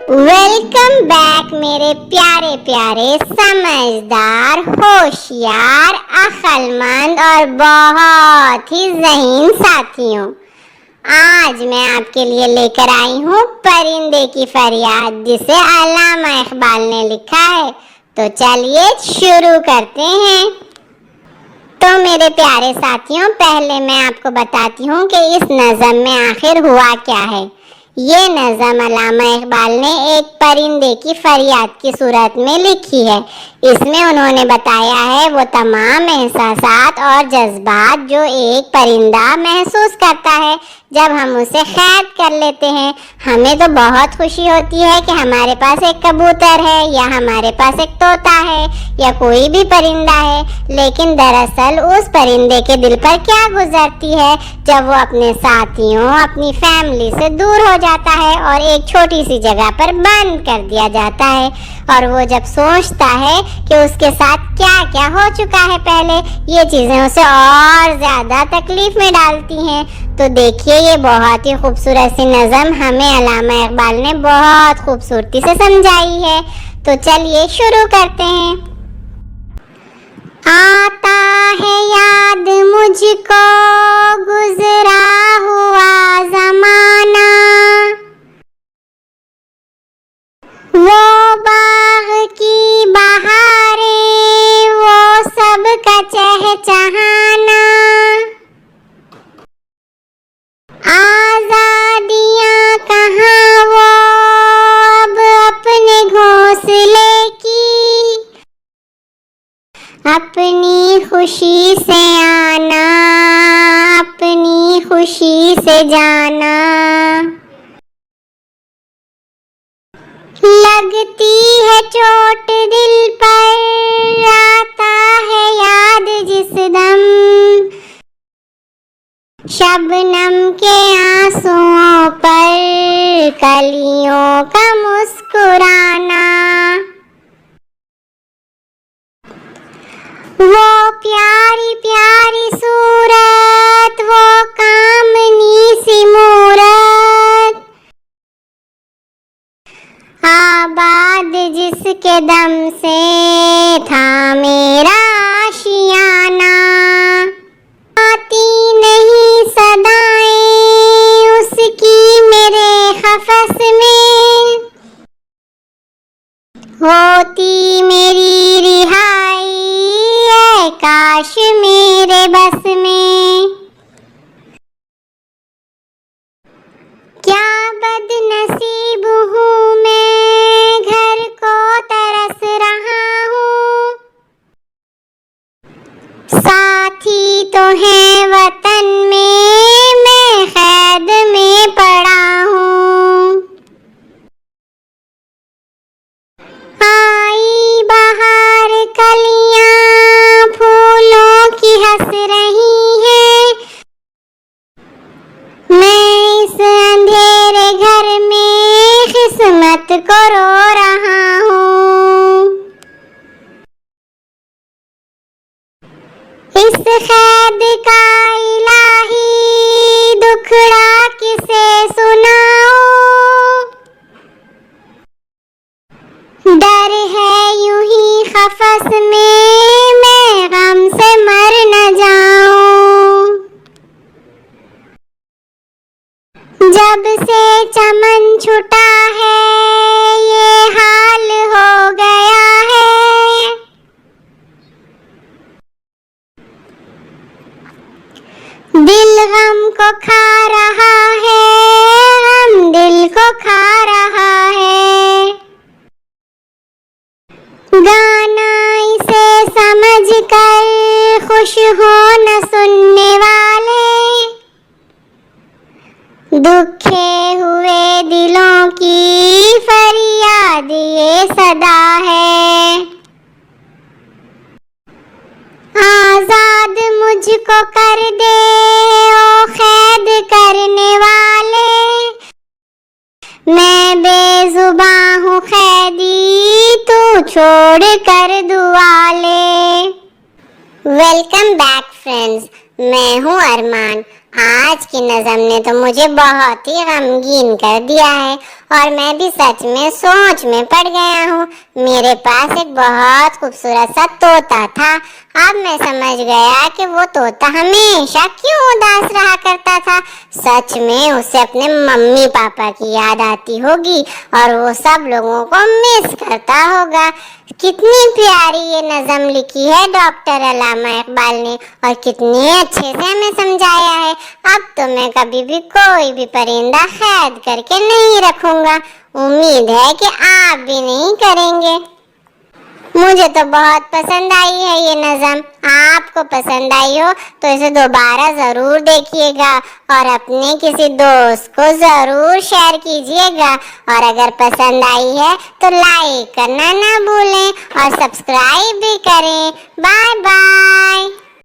Welcome back मेरे प्यारे प्यारे समझदार होशियार अक्लमंद और बहुत ही ज़हीन साथियों। आज मैं आपके लिए लेकर आई हूँ परिंदे की फरियाद, जिसे अल्लामा इकबाल ने लिखा है। तो चलिए शुरू करते हैं। तो मेरे प्यारे साथियों, पहले मैं आपको बताती हूँ कि इस नज़म में आखिर हुआ क्या है। ये नज़म अल्लामा इकबाल ने एक परिंदे की फरियाद की सूरत में लिखी है। इसमें उन्होंने बताया है वो तमाम एहसासात और जज्बात जो एक परिंदा महसूस करता है जब हम उसे कैद कर लेते हैं। हमें तो बहुत खुशी होती है कि हमारे पास एक कबूतर है या हमारे पास एक तोता है या कोई भी परिंदा है, लेकिन दरअसल उस परिंदे के दिल पर क्या गुजरती है जब वो अपने साथियों, अपनी फैमिली से दूर हो जाता है और एक छोटी सी जगह पर बंद कर दिया जाता है। और वो जब सोचता है कि उसके साथ क्या क्या हो चुका है पहले, ये चीज़ें उसे और ज़्यादा तकलीफ में डालती हैं। तो देखिए, ये बहुत ही खूबसूरत सी नज़म हमें अल्लामा इकबाल ने बहुत खूबसूरती से समझाई है। तो चलिए शुरू करते हैं। आता है याद मुझको गुजरा हुआ ज़माना, वो बाग की बहारें, वो सब का चहचहाना, आजादियाँ कहाँ वो अब अपने घोंसले की, अपनी खुशी से आना, अपनी खुशी से जाना, लगती है चोट दिल पर, आता है याद जिस दम, शबनम के आंसुओं पर कलियों का मुस्कुराना, वो प्यारी प्यारी सूरत, वो कामनी सी मूरत, आबाद जिसके दम से था मेरा आशियाना, आती नहीं सदाएं उसकी मेरे खफस में, होती मेरी रिहाई है काश मेरे बस में, क्या बदनसीब हूँ मैं, घर को तरस रहा हूँ, साथी तो है वतन में, मैं कैद में पड़ा हूँ, आई बहार कलियां फूलों की हंस रही हैं, मैं इस अंधेरे घर में किस्मत को रो रहा हूँ, इस कैद का इलाही दुखड़ा किसे सुनाऊं, डर है यूं ही खफस में, मैं गम से मर न जाऊं, जब से चमन छुटा है ये हाल हो गया है, दिल गम को खा रहा है, गम दिल को खा रहा है, गाना इसे समझ कर खुश हो न सुनने वाले, दुखे हुए दिलों की फरियाद ये सदा है, आजाद मुझको कर दे ओ कैद करने वाले, मैं बेजुबां हूँ कैदी, तू छोड़ कर दुआ ले। वेलकम बैक फ्रेंड्स, मैं हूँ अरमान। आज की नज़म ने तो मुझे बहुत ही गमगीन कर दिया है और मैं भी सच में सोच में पड़ गया हूँ। मेरे पास एक बहुत खूबसूरत सा तोता था। अब मैं समझ गया कि वो तोता हमेशा क्यों उदास रहा करता था। सच में उसे अपने मम्मी पापा की याद आती होगी और वो सब लोगों को मिस करता होगा। कितनी प्यारी ये नज़म लिखी है डॉक्टर अल्लामा इकबाल ने और कितने अच्छे से हमें समझाया है। अब तो मैं कभी भी कोई भी परिंदा कैद करके नहीं रखूंगा। उम्मीद है कि आप भी नहीं करेंगे। मुझे तो बहुत पसंद आई है ये नज़म। आपको पसंद आई हो तो इसे दोबारा ज़रूर देखिएगा और अपने किसी दोस्त को ज़रूर शेयर कीजिएगा। और अगर पसंद आई है तो लाइक करना ना भूलें और सब्सक्राइब भी करें। Bye bye.